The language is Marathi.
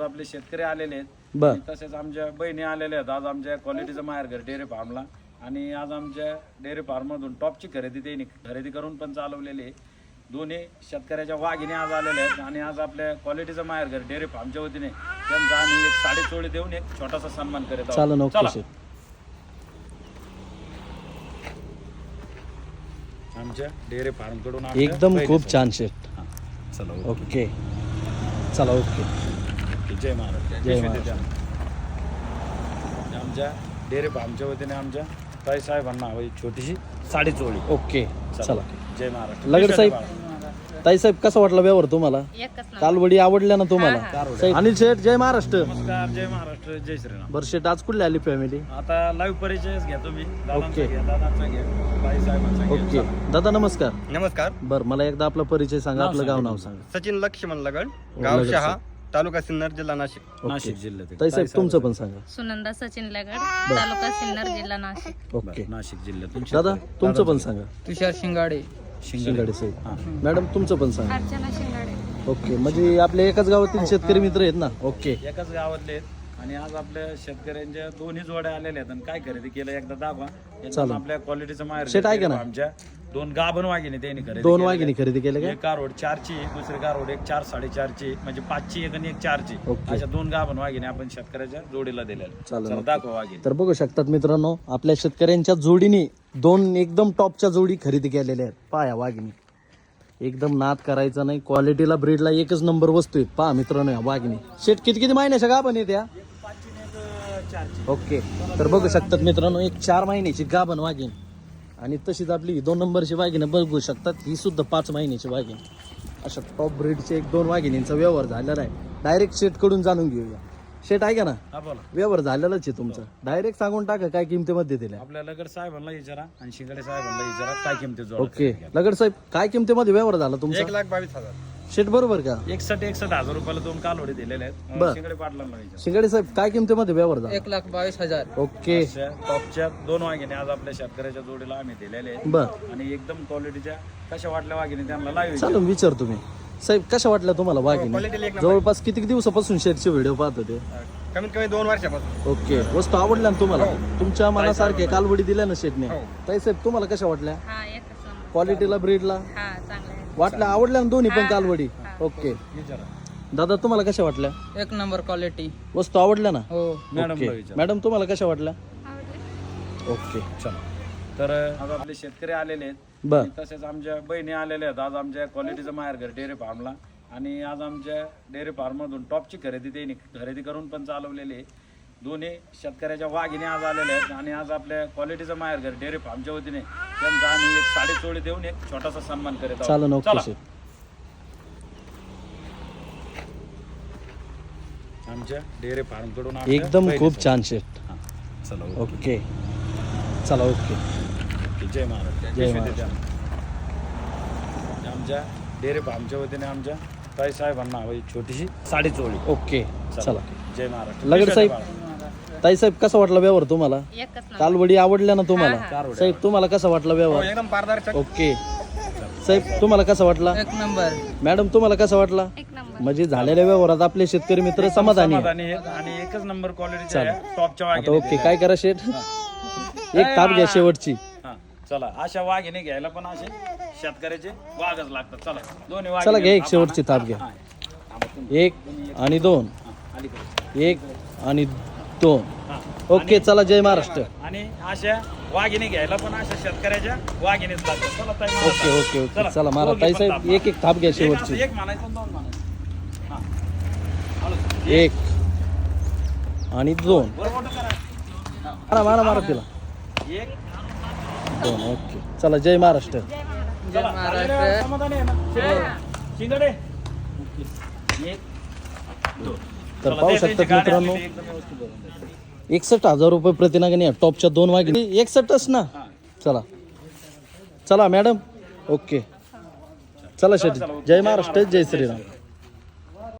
आज आपले शेतकरी आलेले आहेत बर. आणि तसेच आमच्या बहिणी आलेल्या आहेत आज आमच्या क्वालिटीचं माहेरघर डेअरी फार्मला. आणि आज आमच्या डेअरी फार्ममधून टॉपची खरेदी त्यांनी खरेदी करून पण चालवलेली आहे. दोन्ही शेतकऱ्याच्या वाघिणी आज आलेल्या आहेत आणि आज आपल्या क्वालिटीचं माहेरघर डेअरी फार्मच्या वतीने त्यांचा आम्ही एक साडी चोळी देऊन एक छोटासा सन्मान करीत चालेल, आहोत. ओके चला. शेठ. आमच्या डेअरी फार्म कडून एकदम खूप छान शेठ. चला ओके चला ओके. जय महाराज. जय महाराज. आमच्या डेअरी फार्मच्या वतीने आमच्या ताई साहेबांना हवी छोटीशी साडी चोळी. ओके चला. जय महाराज. लगड साहेब, ताई साहेब कसा वाटला व्यवहार तुम्हाला? एकच नंबर. कालवडी आवडल्या ना तुम्हाला? साहेब, अनिल शेठ जय महाराष्ट्र. नमस्कार. जय महाराष्ट्र. जय श्रीराम. बरं शेठ आज कुठली आली फॅमिली? आता लाईव्ह परिचयच घ्या तुम्ही. दादांचा ओके. घ्या, दादांचा घ्या, ताई साहेबांचा घ्या. ओके चला. दादा नमस्कार. नमस्कार. बर मला एकदा आपला परिचय सांगा, आपलं गाव नाव सांगा. सचिन लक्ष्मण लगड, गाव लगड शहा, साहेब. तालुका सिन्नर, जिल्हा नाशिक. ओके. नाशिक जिल्ह्यात. ताई साहेब तुमचं पण सांगा. सुनंदा सचिन लगड, तालुका सिन्नर, जिल्हा नाशिक. ओके. नाशिक जिल्ह्यातून. दादा तुमचं पण सांगा. तुषार शिंगाडे. शिंगाडे साहेब. मॅडम तुमचं पण सांगा. अर्चना शिंगाडे. ओके म्हणजे आपल्या एकाच गावातील शेतकरी मित्र आहेत ना? ओके. एकाच गावातले आहेत आणि आज आपल्या शेतकऱ्यांच्या दोन्ही जोड्या आलेल्या आहेत. आणि काय खरेदी केलं एकदा दाखवा. एकदम चालेल. आपल्या क्वालिटीचं माहेर शेट ऐका ना. आमच्या दोन गाभण वाघिणी त्यांनी खरेदी दोन केलेल्या वाघिणी आहेत. खरेदी केले का? एक कारवड 4ची, दुसरी कारवड एक 4 4.5ची, म्हणजे 5ची एक आणि एक 4ची. ओके. अशा दोन गाभण वाघिणी आपण शेतकऱ्याच्या जोडीला दिलेल्या. चालेल. चला दाखवा वाघिणी. तर बघू शकतात मित्रांनो, आपल्या शेतकऱ्यांच्या जोडीने दोन एकदम टॉपच्या जोडी खरेदी केलेल्या आहेत. पाया वाघिणी एकदम नाद करायचा नाही, क्वालिटीला ब्रीडला एकच नंबर वस्तू आहे. पहा मित्रांनो या वाघिणी. शेट किती किती महिन्याच्या गाभण आहेत या? 4ची. ओके. तर बघू शकतात मित्रांनो, एक 4 महिन्याची गाभण वाघीण आणि तशीच आपली 2 नंबरची वाघीण बघू शकतात. ही सुद्धा 5 महिन्याची वाघीण. अशा टॉप ब्रीडचे एक 2 वाघिणींचा व्यवहार झालेला आहे. डायरेक्ट शेट कडून जाणून घेऊया. शेट आहे का ना? हा बोला. व्यवहार झालेलाच आहे तुमचा. डायरेक्ट सांगून टाका काय किमतीमध्ये दिल्या. आपल्या लगड साहेबांना विचारा आणि शिंगाडे साहेबांना विचारा काय किमती जोड. ओके. लगड साहेब काय किमतीमध्ये व्यवहार झाला तुमचा? 1,22,000. शेट बरोबर का? 61,000 रुपयाला दोन कालवडी दिलेले आहेत. बरं. शिंगाडे पाटलांना विचारा. शिंगाडे साहेब काय किमतीमध्ये व्यवहार झाला? 1,22,000. ओके. अशा टॉपच्या दोन वाघिणी आज आपल्या शेतकऱ्याच्या जोडीला आम्ही दिलेले आहेत. बर आणि एकदम क्वालिटीच्या कशा वाटल्या वाघिणी त्यांना लाईव्ह चालून विचार तुम्ही. साहेब कशा वाटल्या तुम्हाला quality वाघिणी? एक नंबर. जवळपास किती दिवसापासून शेटचे व्हिडिओ पाहत होते? कमीत कमी 2 वर्षापासून. ओके. वस्तू आवडल्या ना तुम्हाला? तुमच्या मनासारखे कालवडी दिल्या ना शेटने? हो. ताई साहेब तुम्हाला कशा वाटल्या? हा एकच नंबर. क्वालिटीला ब्रीडला हा चांगला आहे. वाटल्या आवडल्या ना दोन्ही पण कालवडी? हा. ओके. विचारा. दादा तुम्हाला कशा वाटल्या? एक नंबर क्वालिटी. वस्तू आवडल्या ना? हो. मॅडमला ओके. विचारा. मॅडम तुम्हाला कशा वाटल्या? आवडले? ओके. चला. तर आज आपले शेतकरी आलेले आहेत. बर. आणि तसेच आमच्या बहिणी आलेल्या आहेत आज आमच्या क्वालिटीचं माहेरघर डेअरी फार्मला. आणि आज आमच्या डेअरी फार्ममधून टॉपची खरेदी त्यांनी खरेदी करून पण चालवलेली आहे. दोन्ही शेतकऱ्याच्या वाघिणी आज आलेल्या आहेत आणि आज आपल्या क्वालिटीचं माहेरघर डेअरी फार्मच्या वतीने त्यांचा आम्ही एक साडी चोळी देऊन एक छोटासा सन्मान करीत चालेल. आहोत. ओके चला. शेट. आमच्या डेअरी फार्म कडून एकदम खूप छान शेट. चला ओके. चला ओके. जय महाराज. जय महाराज. आमच्या डेअरी फार्मच्या वतीने आमच्या ताई साहेबांना हवी छोटीशी साडी चोळी. ओके. चला. जय महाराज. लगड साहेब, ताई साहेब कसा वाटला व्यवहार तुम्हाला? एकच नंबर. कालवडी आवडल्या ना तुम्हाला? हा, साहेब तुम्हाला कसा वाटला हो, व्यवहार? एकदम पारदर्शक. ओके. साहेब तुम्हाला कसा वाटला? एक नंबर. मॅडम तुम्हाला कसा वाटला? एक नंबर. म्हणजे झालेल्या व्यवहारात आपले शेतकरी मित्र समाधानी आहे. समाधानी आहेत आणि एकच नंबर क्वालिटीच्या चालेल. टॉपच्या आता वाघिणी ओके काय करा शेठ, एक ताप घ्या शेवटची. हा, चला अशा वाघिणी घ्यायला पण असे शेतकऱ्याचे वाघच लागतात. चला दोन्ही चला घ्या एक आपण- शेवटची ताप घ्या. हा, थांबा तुम्ही. 1 आणि 2, हा, अलीकडे. 1 आणि 2. हा. ओके. चला जय महाराष्ट्र. आणि अशा वाघिणी घ्यायला पण अशा शेतकऱ्याच्या वाघिणीच लागतात. चला ताई मला ओके ताप. Okay okay. चला मारा दोघी ताई पण साहेब ताप. एक एक ताप घ्या एक शेवटची. असं एक म्हणायचं आणि 2 म्हणायचं. हा. आलो. 1 आणि 2. बरोबर करा. मारा मारा मारा तिला. 1 2. ओके. चला जय महाराष्ट्र. जय महाराष्ट्र. समाधानी आहे ना? शिंगाडे. 1 2. तर पाहू शकतात मित्रांनो, 61,000 रुपये प्रतिनागाने या टॉपच्या 2 वाघिणी. 61च ना? चला चला मॅडम. ओके. चला शेठ. जय महाराष्ट्र. जय श्रीराम.